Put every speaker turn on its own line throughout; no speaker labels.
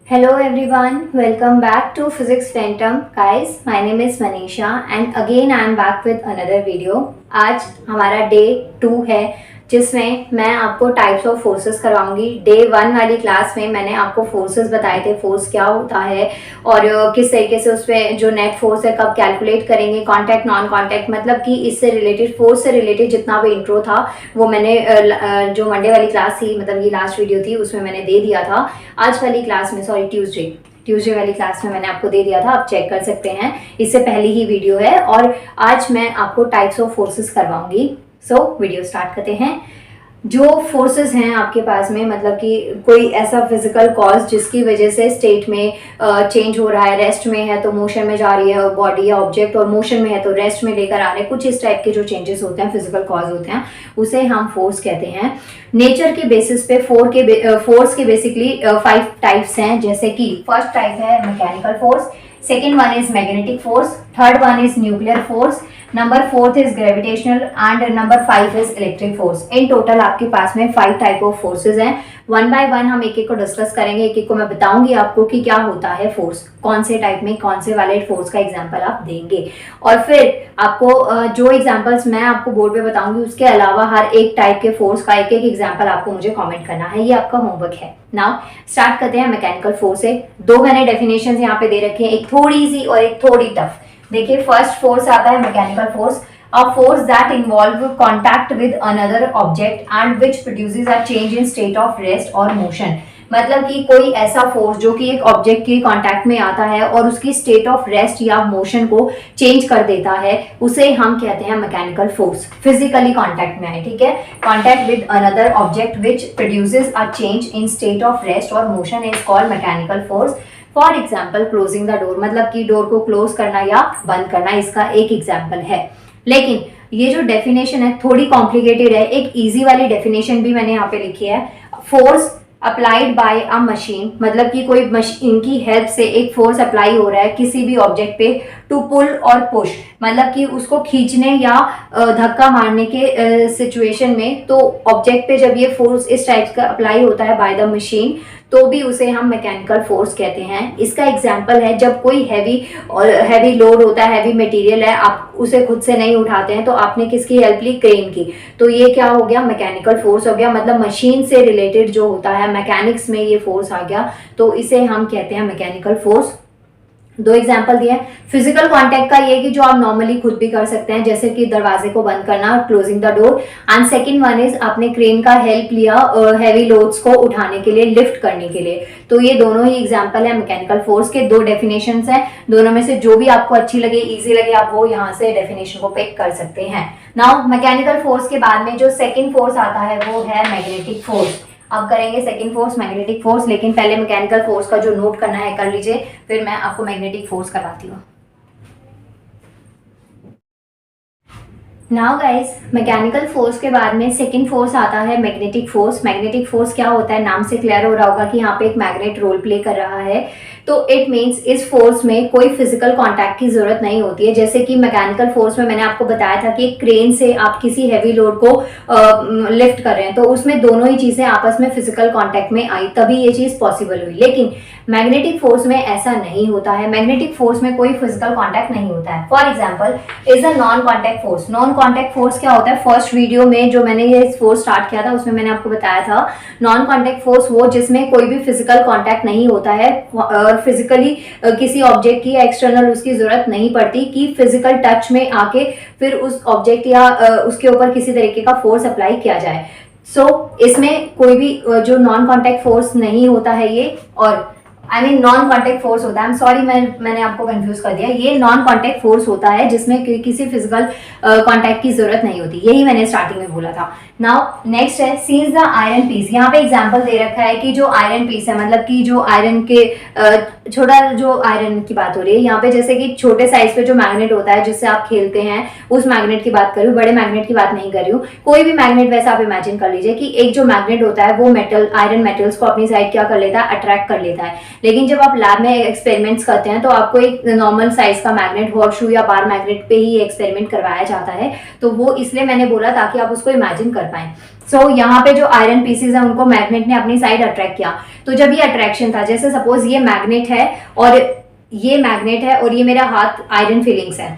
Hello everyone, welcome back to Physics Phantom. Guys, my name is Manisha and again I am back with another video. आज हमारा day 2 है जिसमें मैं आपको types of forces करवाऊंगी। Day 1 वाली class में मैंने आपको फोर्सेस बताए थे, फोर्स क्या होता है और किस तरीके से उस पर जो नेट फोर्स है कब कैलकुलेट करेंगे, कांटेक्ट नॉन कांटेक्ट, मतलब कि इससे रिलेटेड, फोर्स से रिलेटेड जितना भी इंट्रो था वो मैंने जो मंडे वाली क्लास थी, मतलब ये लास्ट वीडियो थी, उसमें मैंने दे दिया था। आज वाली क्लास में, सॉरी ट्यूसडे वाली क्लास में मैंने आपको दे दिया था, आप चेक कर सकते हैं, इससे पहले ही वीडियो है। और आज मैं आपको टाइप्स ऑफ फोर्सेस करवाऊंगी। सो वीडियो स्टार्ट करते हैं। जो फोर्सेस हैं आपके पास में, मतलब कि कोई ऐसा फिजिकल कॉज जिसकी वजह से स्टेट में चेंज हो रहा है, रेस्ट में है तो मोशन में जा रही है बॉडी या ऑब्जेक्ट, और मोशन में है तो रेस्ट में लेकर आ रहे हैं, कुछ इस टाइप के जो चेंजेस होते हैं, फिजिकल कॉज होते हैं, उसे हम फोर्स कहते हैं। नेचर के बेसिस पे फोर्स के बेसिकली 5 टाइप्स हैं, जैसे कि फर्स्ट टाइप है mechanical force, second one is magnetic force, third one is nuclear force, number 4 is gravitational and number 5 is electric force. In total आपके पास में 5 टाइप ऑफ फोर्सेज हैं। One by one हम एक एक को डिस्कस करेंगे, एक एक को मैं बताऊंगी आपको कि क्या होता है फोर्स, कौन से टाइप में कौन से वाले फोर्स का एग्जांपल आप देंगे, और फिर आपको जो एग्जांपल्स मैं आपको बोर्ड पे बताऊंगी उसके अलावा हर एक टाइप के फोर्स का एक एक एग्जांपल आपको मुझे कमेंट करना है, ये आपका होमवर्क है। नाउ स्टार्ट करते हैं मैकेनिकल फोर्स से। दो मैंने डेफिनेशन यहाँ पे दे रखी है, एक थोड़ी इजी और एक थोड़ी टफ। देखिए, फर्स्ट फोर्स आता है mechanical force, a force that involve contact with another object and which produces a change in state of rest or motion। मतलब कि कोई ऐसा फोर्स जो कि एक ऑब्जेक्ट के कांटेक्ट में आता है और उसकी स्टेट ऑफ रेस्ट या मोशन को चेंज कर देता है, उसे हम कहते हैं मैकेनिकल फोर्स। फिजिकली कांटेक्ट में है, ठीक है, contact with another object which produces a change in state of rest और motion is called mechanical force. For example closing the door, मतलब कि डोर को क्लोज करना या बंद करना, इसका एक एग्जाम्पल है। लेकिन ये जो डेफिनेशन है थोड़ी कॉम्प्लिकेटेड है, एक इजी वाली डेफिनेशन भी मैंने यहाँ पे लिखी है। Force applied by a machine, मतलब कि कोई मशीन की हेल्प से एक फोर्स अप्लाई हो रहा है किसी भी ऑब्जेक्ट पे, टू पुल और पुश, मतलब कि उसको खींचने या धक्का मारने के सिचुएशन में, तो ऑब्जेक्ट पे जब ये फोर्स इस टाइप का अप्लाई होता है बाय द मशीन, तो भी उसे हम मैकेनिकल फोर्स कहते हैं। इसका एग्जांपल है जब कोई हैवी लोड होता है, हैवी मटेरियल है, आप उसे खुद से नहीं उठाते हैं, तो आपने किसकी हेल्प ली, क्रेन की, तो ये क्या हो गया, मैकेनिकल फोर्स हो गया, मतलब मशीन से रिलेटेड जो होता है, मैकेनिक्स में ये फोर्स आ गया, तो इसे हम कहते हैं मैकेनिकल फोर्स। दो एग्जाम्पल दिए। फिजिकल कांटेक्ट का ये कि जो आप नॉर्मली खुद भी कर सकते हैं, जैसे कि दरवाजे को बंद करना, closing the door, and second one is आपने क्रेन का हेल्प लिया हैवी लोड्स को उठाने के लिए, लिफ्ट करने के लिए, तो ये दोनों ही एग्जाम्पल है मैकेनिकल फोर्स के। दो डेफिनेशंस हैं, दोनों में से जो भी आपको अच्छी लगे, इजी लगे, आप वो यहाँ से डेफिनेशन को पिक कर सकते हैं। नाउ मैकेनिकल फोर्स के बाद में जो सेकेंड फोर्स आता है वो है मैग्नेटिक फोर्स। अब करेंगे सेकंड फोर्स मैग्नेटिक फोर्स, लेकिन पहले मैकेनिकल फोर्स का जो नोट करना है कर लीजिए, फिर मैं आपको मैग्नेटिक फोर्स करवाती हूँ। नाउ गाइस, मैकेनिकल फोर्स के बाद में सेकंड फोर्स आता है मैग्नेटिक फोर्स। मैग्नेटिक फोर्स क्या होता है, नाम से क्लियर हो रहा होगा कि यहाँ पे एक मैग्नेट रोल प्ले कर रहा है, तो इट मीन्स इस फोर्स में कोई फिजिकल कांटेक्ट की जरूरत नहीं होती है। जैसे कि मैकेनिकल फोर्स में मैंने आपको बताया था कि क्रेन से आप किसी हैवी लोड को लिफ्ट कर रहे हैं, तो उसमें दोनों ही चीजें आपस में फिजिकल कांटेक्ट में आई, तभी ये चीज पॉसिबल हुई। लेकिन मैग्नेटिक फोर्स में ऐसा नहीं होता है, मैग्नेटिक फोर्स में कोई फिजिकल कांटेक्ट नहीं होता है। For example is a non contact force. Non contact force क्या होता है, फर्स्ट वीडियो में जो मैंने ये फोर्स स्टार्ट किया था उसमें मैंने आपको बताया था, नॉन कांटेक्ट फोर्स वो जिसमें कोई भी फिजिकल कांटेक्ट नहीं होता है, फिजिकली किसी ऑब्जेक्ट की या एक्सटर्नल उसकी जरूरत नहीं पड़ती कि फिजिकल टच में आके फिर उस ऑब्जेक्ट या उसके ऊपर किसी तरीके का फोर्स अप्लाई किया जाए। इसमें कोई भी जो नॉन कांटेक्ट फोर्स नहीं होता है ये, और नॉन कांटेक्ट फोर्स होता है, सॉरी मैंने आपको कंफ्यूज कर दिया, ये नॉन कांटेक्ट फोर्स होता है जिसमें किसी फिजिकल कांटेक्ट की जरूरत नहीं होती, यही मैंने स्टार्टिंग में बोला था। नाउ नेक्स्ट है सीज द आयरन पीस। यहाँ पे एग्जांपल दे रखा है कि जो आयरन पीस है, मतलब कि जो आयरन के छोटा, जो आयरन की बात हो रही है यहाँ पे, जैसे कि छोटे साइज पे जो मैग्नेट होता है जिससे आप खेलते हैं, उस मैग्नेट की बात कर रही हूँ, बड़े मैग्नेट की बात नहीं कर रही हूँ। कोई भी मैग्नेट वैसा आप इमेजिन कर लीजिए कि एक जो मैग्नेट होता है वो आयरन मेटल्स को अपनी साइड क्या कर लेता है, अट्रैक्ट कर लेता है। लेकिन जब आप लैब में एक्सपेरिमेंट्स करते हैं तो आपको एक नॉर्मल साइज का मैग्नेट, हॉर्सशू या बार मैग्नेट पे ही एक्सपेरिमेंट करवाया जाता है, तो वो इसलिए मैंने बोला ताकि आप उसको इमेजिन कर पाएं। सो यहाँ पे जो आयरन पीसेस है उनको मैग्नेट ने अपनी साइड अट्रैक्ट किया। तो जब ये अट्रैक्शन था, जैसे सपोज ये मैग्नेट है और ये मैग्नेट है और ये मेरा हाथ आयरन फिलिंग्स है।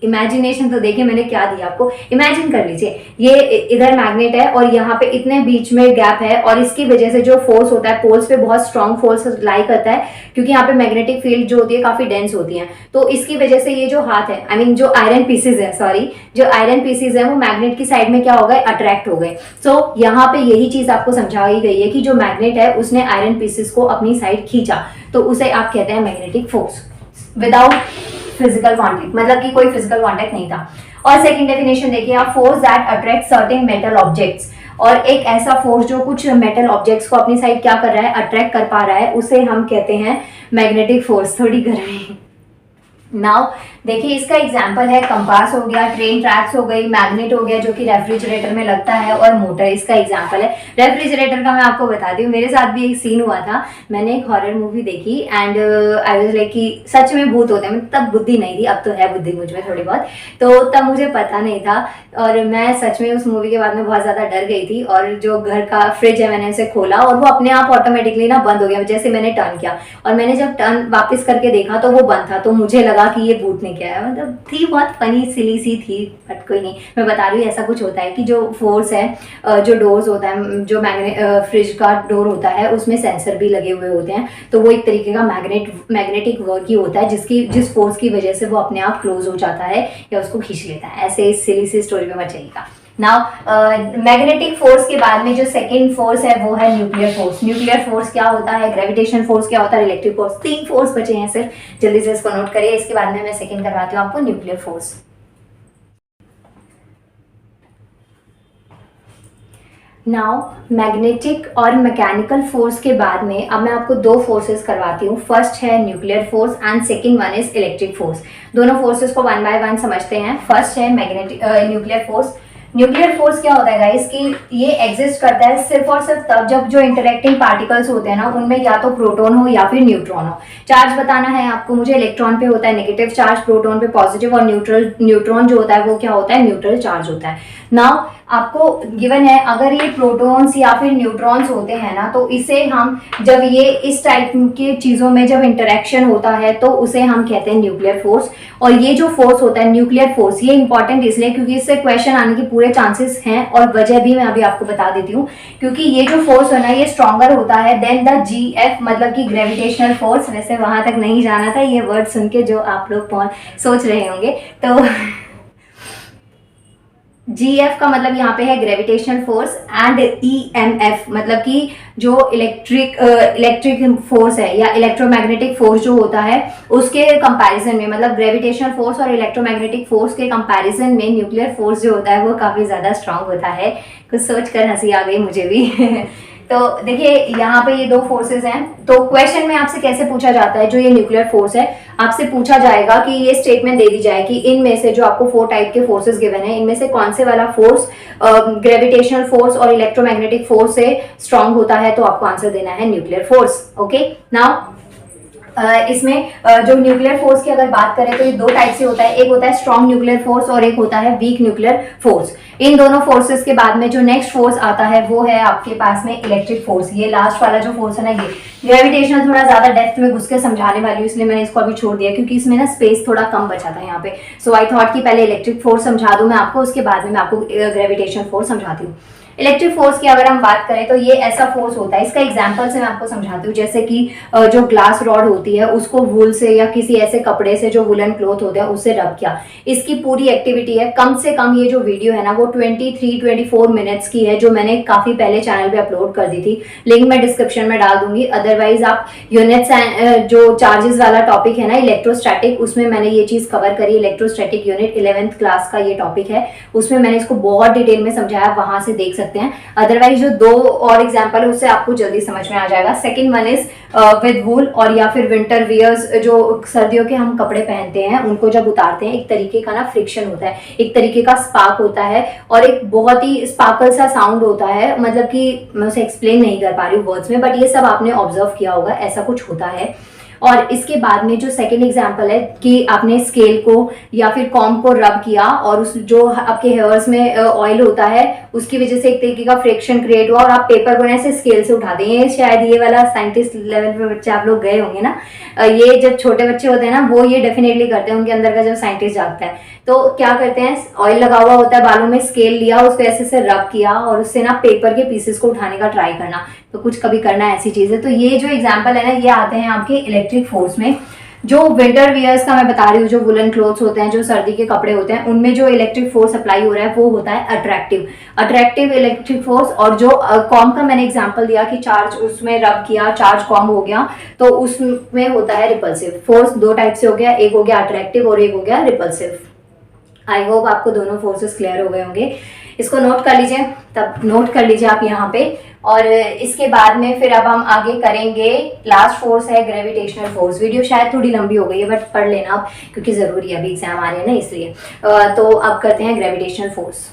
इमेजिनेशन तो देखिए मैंने क्या दिया आपको, इमेजिन कर लीजिए ये इधर मैग्नेट है और यहाँ पे इतने बीच में गैप है और इसकी वजह से जो फोर्स होता है पोल्स पे बहुत स्ट्रॉन्ग फोर्स लाई करता है, क्योंकि यहाँ पे मैग्नेटिक फील्ड जो होती है काफी डेंस होती है। तो इसकी वजह से ये जो हाथ है, आई मीन जो आयरन पीसेज है, सॉरी जो आयरन पीसेज है वो मैग्नेट की साइड में क्या हो गए, अट्रैक्ट हो गए। सो यहाँ पे यही चीज आपको समझाई गई है कि जो मैग्नेट है उसने आयरन पीसेस को अपनी साइड खींचा, तो उसे आप कहते हैं magnetic force without physical contact, मतलब कि कोई फिजिकल कॉन्टेक्ट नहीं था। और सेकंड डेफिनेशन देखिए आप, force that attract certain metal objects, और एक ऐसा फोर्स जो कुछ मेटल ऑब्जेक्ट्स को अपनी साइड क्या कर रहा है, अट्रैक्ट कर पा रहा है, उसे हम कहते हैं मैग्नेटिक फोर्स। थोड़ी गर्मी। नाउ देखिए इसका एग्जाम्पल है कंपास हो गया, ट्रेन ट्रैक्स हो गई, मैग्नेट हो गया जो कि रेफ्रिजरेटर में लगता है, और मोटर इसका एग्जाम्पल है। रेफ्रिजरेटर का मैं आपको बताती हूँ, मेरे साथ भी एक सीन हुआ था। मैंने एक हॉरर मूवी देखी एंड आई वाज लाइक कि सच में भूत होते हैं। तब बुद्धि नहीं थी, अब तो है बुद्धि मुझ में थोड़ी बहुत, तो तब मुझे पता नहीं था और मैं सच में उस मूवी के बाद में बहुत ज़्यादा डर गई थी। और जो घर का फ्रिज है मैंने उसे खोला और वो अपने आप ऑटोमेटिकली ना बंद हो गया जैसे मैंने टर्न किया, और मैंने जब टर्न वापस करके देखा तो वो बंद था। तो मुझे लगा कि ये भूत ने किया है, मतलब थी बहुत फनी सिली सी थी, बट कोई नहीं। मैं बता रही हूँ ऐसा कुछ होता है कि जो फोर्स है, जो डोर्स होता है, जो फ्रिज का डोर होता है उसमें सेंसर भी लगे हुए होते हैं, तो वो एक तरीके का मैग्नेटिक वर्क ही होता है जिस फोर्स की वजह से वो अपने आप क्लोज हो जाता है या उसको खींच लेता है। ऐसे इस सिली सी स्टोरी में मत जाइएगा। नाउ मैग्नेटिक फोर्स के बाद में जो सेकंड फोर्स है वो है न्यूक्लियर फोर्स। न्यूक्लियर फोर्स क्या होता है, ग्रेविटेशन फोर्स क्या होता है, इलेक्ट्रिक फोर्स, 3 फोर्स बचे हैं सिर्फ, जल्दी से इसको नोट करिए। इसके बाद में मैं सेकंड करवाती हूँ आपको न्यूक्लियर फोर्स। नाउ मैग्नेटिक और मैकेनिकल फोर्स के बाद में अब मैं आपको 2 फोर्सेस करवाती हूँ। फर्स्ट है nuclear force and second one is electric force. दोनों फोर्सेस को वन बाय वन समझते हैं। फर्स्ट है न्यूक्लियर फोर्स। न्यूक्लियर फोर्स क्या होता है गाइस कि ये एग्जिस्ट करता है सिर्फ और सिर्फ तब जब जो इंटरेक्टिंग पार्टिकल्स होते हैं ना उनमें या तो प्रोटॉन हो या फिर न्यूट्रॉन हो। चार्ज बताना है आपको मुझे, इलेक्ट्रॉन पे होता है नेगेटिव चार्ज, प्रोटॉन पे पॉजिटिव, और न्यूट्रॉन जो होता है वो क्या होता है, न्यूट्रल चार्ज होता है। नाउ आपको गिवन है अगर ये प्रोटॉन्स या फिर न्यूट्रॉन्स होते हैं ना, तो इसे हम जब ये इस टाइप की चीजों में जब इंटरेक्शन होता है तो उसे हम कहते हैं न्यूक्लियर फोर्स। और ये जो फोर्स होता है न्यूक्लियर फोर्स, ये इंपॉर्टेंट इसलिए क्योंकि इससे क्वेश्चन आने के पूरे चांसेस हैं, और वजह भी मैं अभी आपको बता देती हूँ। क्योंकि ये जो फोर्स है ना ये स्ट्रॉन्गर होता है देन द GF, मतलब कि ग्रेविटेशनल फोर्स। वैसे वहां तक नहीं जाना था ये वर्ड सुन के जो आप लोग सोच रहे होंगे, तो GF का मतलब यहाँ पे है ग्रेविटेशनल फोर्स, एंड EMF मतलब कि जो इलेक्ट्रिक फोर्स है या इलेक्ट्रोमैग्नेटिक फोर्स जो होता है उसके कंपैरिजन में, मतलब ग्रेविटेशनल फोर्स और इलेक्ट्रोमैग्नेटिक फोर्स के कंपैरिजन में न्यूक्लियर फोर्स जो होता है वो काफी ज्यादा स्ट्रांग होता है। कुछ सोच कर हंसी आ गई मुझे भी तो देखिए यहाँ पे ये 2 फोर्सेस हैं। तो क्वेश्चन में आपसे कैसे पूछा जाता है, जो ये न्यूक्लियर फोर्स है आपसे पूछा जाएगा कि ये स्टेटमेंट दे दी जाए कि इनमें से जो आपको 4 टाइप के फोर्सेस गिवन है इनमें से कौन से वाला फोर्स ग्रेविटेशनल फोर्स और इलेक्ट्रोमैग्नेटिक फोर्स से स्ट्रांग होता है, तो आपको आंसर देना है न्यूक्लियर फोर्स। ओके नाउ इसमें जो न्यूक्लियर फोर्स की अगर बात करें तो ये 2 टाइप से होता है, एक होता है स्ट्रॉन्ग न्यूक्लियर फोर्स और एक होता है वीक न्यूक्लियर फोर्स। इन दोनों फोर्सेस के बाद में जो नेक्स्ट फोर्स आता है वो है आपके पास में इलेक्ट्रिक फोर्स। ये लास्ट वाला जो फोर्स है ना, ये ग्रेविटेशनल थोड़ा ज्यादा डेप्थ में घुस के समझाने वाली हूँ, इसलिए मैंने इसको अभी छोड़ दिया क्योंकि इसमें ना स्पेस थोड़ा कम बचा था यहाँ पे। सो आई थॉट कि पहले इलेक्ट्रिक फोर्स समझा दूं मैं आपको, उसके बाद में मैं आपको ग्रेविटेशनल फोर्स समझाती हूँ। इलेक्ट्रिक फोर्स की अगर हम बात करें तो ये ऐसा फोर्स होता है, इसका एग्जांपल से मैं आपको समझाती हूँ। जैसे कि जो ग्लास रॉड होती है उसको वूल से या किसी ऐसे कपड़े से जो वुलन क्लॉथ होते हैं उससे रब किया, इसकी पूरी एक्टिविटी है। कम से कम ये जो वीडियो है ना वो 23-24 मिनट्स की है, जो मैंने काफी पहले चैनल पे अपलोड कर दी थी। लिंक मैं डिस्क्रिप्शन में डाल दूंगी। अदरवाइज आप यूनिट्स जो चार्जेस वाला टॉपिक है ना इलेक्ट्रोस्टैटिक, उसमें मैंने ये चीज कवर करी। इलेक्ट्रोस्टैटिक यूनिट 11th क्लास का ये टॉपिक है, उसमें मैंने इसको बहुत डिटेल में समझाया, वहां से देख सकते हैं। अदरवाइज जो 2 और एग्जांपल है उससे आपको जल्दी समझ में आ जाएगा। सेकंड वन इज विद वूल, और या फिर विंटर वियर्स, जो सर्दियों के हम कपड़े पहनते हैं उनको जब उतारते हैं एक तरीके का ना फ्रिक्शन होता है, एक तरीके का स्पार्क होता है और एक बहुत ही स्पार्कल सा साउंड होता है। मतलब कि मैं उसे एक्सप्लेन नहीं कर पा रही हूँ वर्ड्स में, बट ये सब आपने ऑब्जर्व किया होगा, ऐसा कुछ होता है। और इसके बाद में जो सेकेंड एग्जाम्पल है कि आपने स्केल को या फिर कॉम्ब को रब किया और उस जो आपके हेयर्स में ऑयल होता है उसकी वजह से एक तरीके का फ्रिक्शन क्रिएट हुआ और आप पेपर को ऐसे स्केल से उठा देंगे। शायद ये वाला साइंटिस्ट लेवल पे बच्चे आप लोग गए होंगे ना, ये जब छोटे बच्चे होते हैं ना वो ये डेफिनेटली करते हैं, उनके अंदर का जब साइंटिस्ट जागता है तो क्या करते हैं, ऑयल लगा हुआ होता है बालों में, स्केल लिया उसको ऐसे से रब किया और उससे ना पेपर के पीसेस को उठाने का ट्राई करना, तो कुछ कभी करना ऐसी चीज है। तो ये जो एग्जाम्पल है ना ये आते हैं आपके इलेक्ट्रिक फोर्स में। जो विंटर वियर्स का मैं बता रही हूँ, जो वुलन क्लोथ्स होते हैं, जो सर्दी के कपड़े होते हैं, उनमें जो इलेक्ट्रिक फोर्स अप्लाई हो रहा है वो होता है अट्रैक्टिव इलेक्ट्रिक फोर्स। और जो कॉम का मैंने एग्जांपल दिया कि चार्ज उसमें रब किया, चार्ज कॉम हो गया, तो उसमें होता है रिपल्सिव फोर्स। दो टाइप से हो गया, एक हो गया अट्रैक्टिव और एक हो गया रिपल्सिव। आई होप आपको दोनों फोर्सेस क्लियर हो गए होंगे। इसको नोट कर लीजिए, तब नोट कर लीजिए आप यहाँ पे। और इसके बाद में फिर अब हम आगे करेंगे, लास्ट फोर्स है ग्रेविटेशनल फोर्स। वीडियो शायद थोड़ी लंबी हो गई है बट पढ़ लेना आप, क्योंकि जरूरी है, अभी एग्जाम आ रहे हैं ना इसलिए। तो अब करते हैं ग्रेविटेशनल फोर्स।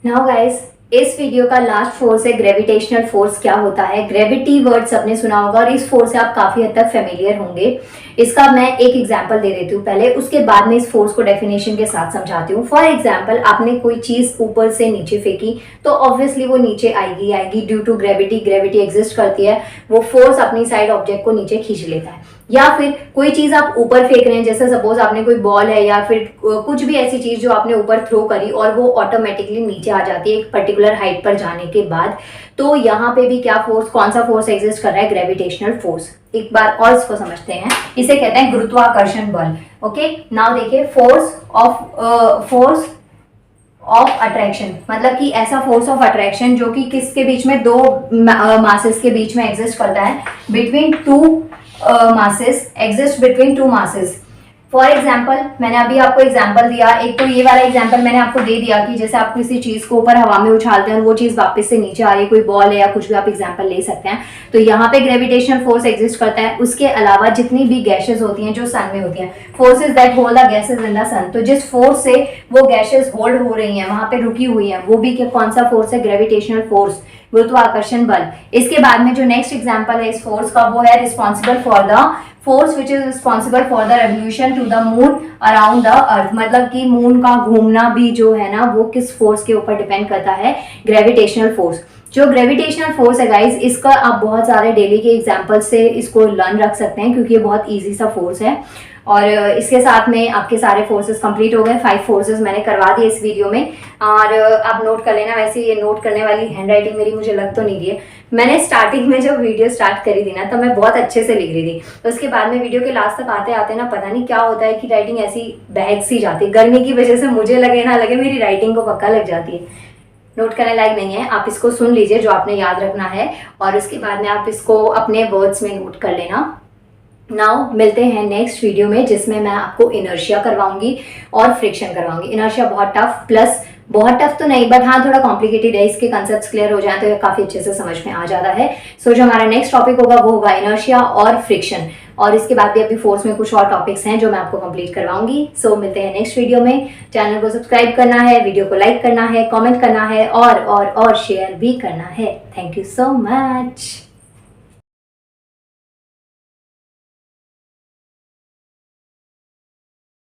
नाउ गाइस, इस वीडियो का लास्ट फोर्स है ग्रेविटेशनल फोर्स। क्या होता है? ग्रेविटी वर्ड सबने सुना होगा और इस फोर्स से आप काफी हद तक फेमिलियर होंगे। इसका मैं एक एग्जांपल दे देती हूँ पहले, उसके बाद में इस फोर्स को डेफिनेशन के साथ समझाती हूँ। फॉर एग्जांपल, आपने कोई चीज ऊपर से नीचे फेंकी तो ऑब्वियसली वो नीचे आएगी due to gravity. Gravity exist करती है, वो फोर्स अपनी साइड ऑब्जेक्ट को नीचे खींच लेता है। या फिर कोई चीज आप ऊपर फेंक रहे हैं, जैसे सपोज आपने कोई बॉल है या फिर कुछ भी ऐसी चीज जो आपने ऊपर थ्रो करी और वो ऑटोमेटिकली नीचे आ जाती है एक पर्टिकुलर हाइट पर जाने के बाद, तो यहाँ पे भी क्या फोर्स, कौन सा फोर्स एग्जिस्ट कर रहा है? Gravitational force. एक बार और इसको समझते हैं, इसे कहते हैं गुरुत्वाकर्षण बल। ओके, नाउ देखिए, फोर्स ऑफ अट्रैक्शन, मतलब कि ऐसा फोर्स ऑफ अट्रैक्शन जो कि किसके बीच में, दो मासेस के बीच में एग्जिस्ट करता है, between two masses, exist between two masses. For example, मैंने अभी आपको एग्जाम्पल दिया, एक तो ये वाला एग्जाम्पल मैंने आपको दे दिया कि जैसे आप किसी चीज को ऊपर हवा में उछालते हैं और वो चीज वापस से नीचे आ रही है, कोई बॉल है या कुछ भी, आप एग्जाम्पल ले सकते हैं। तो यहाँ पे ग्रेविटेशनल फोर्स एग्जिस्ट करता है। उसके अलावा जितनी भी गैसेस होती हैं जो सन में होती हैं, forces that hold the gases in the sun, तो जिस फोर्स से वो गैसेस होल्ड हो रही हैं, वहां पे रुकी हुई हैं, वो भी कौन सा फोर्स है? ग्रेविटेशनल फोर्स, गुरुत्वाकर्षण बल। इसके बाद में जो नेक्स्ट एग्जाम्पल है इस फोर्स का, वो है responsible for the force which is responsible for the revolution to the moon around the earth. मतलब कि मून का घूमना भी जो है ना वो किस फोर्स के ऊपर डिपेंड करता है? Gravitational force. जो ग्रेविटेशनल फोर्स है गाइस, इसका आप बहुत सारे डेली के एग्जाम्पल से इसको लर्न रख सकते हैं क्योंकि ये बहुत ईजी सा फोर्स है। और इसके साथ में आपके सारे फोर्सेस कंप्लीट हो गए। 5 फोर्सेस मैंने करवा दिए इस वीडियो में, और आप नोट कर लेना। वैसे ये नोट करने वाली हैंडराइटिंग मेरी मुझे लग तो नहीं रही है। मैंने स्टार्टिंग में जब वीडियो स्टार्ट करी थी ना तो मैं बहुत अच्छे से लिख रही थी, तो उसके बाद में वीडियो के लास्ट तक आते आते ना पता नहीं क्या होता है कि राइटिंग ऐसी बहक सी जाती है। गर्मी की वजह से मुझे लगे ना लगे, मेरी राइटिंग को पक्का लग जाती है। नोट करने लायक नहीं है, आप इसको सुन लीजिए जो आपने याद रखना है, और उसके बाद में आप इसको अपने वर्ड्स में नोट कर लेना। नाउ मिलते हैं नेक्स्ट वीडियो में, जिसमें मैं आपको इनर्शिया करवाऊंगी और फ्रिक्शन करवाऊंगी। इनर्शिया बहुत टफ, प्लस बहुत टफ तो नहीं बट हाँ थोड़ा कॉम्प्लिकेटेड है, इसके कंसेप्ट्स क्लियर हो जाए तो ये काफी अच्छे से समझ में आ जाता है। सो जो हमारा नेक्स्ट टॉपिक होगा वो होगा इनर्शिया और फ्रिक्शन, और इसके बाद भी अभी फोर्स में कुछ और टॉपिक्स हैं जो मैं आपको कंप्लीट करवाऊंगी। सो मिलते हैं नेक्स्ट वीडियो में। चैनल को सब्सक्राइब करना है, वीडियो को लाइक करना है, कॉमेंट करना है और शेयर भी करना है। Thank you so much.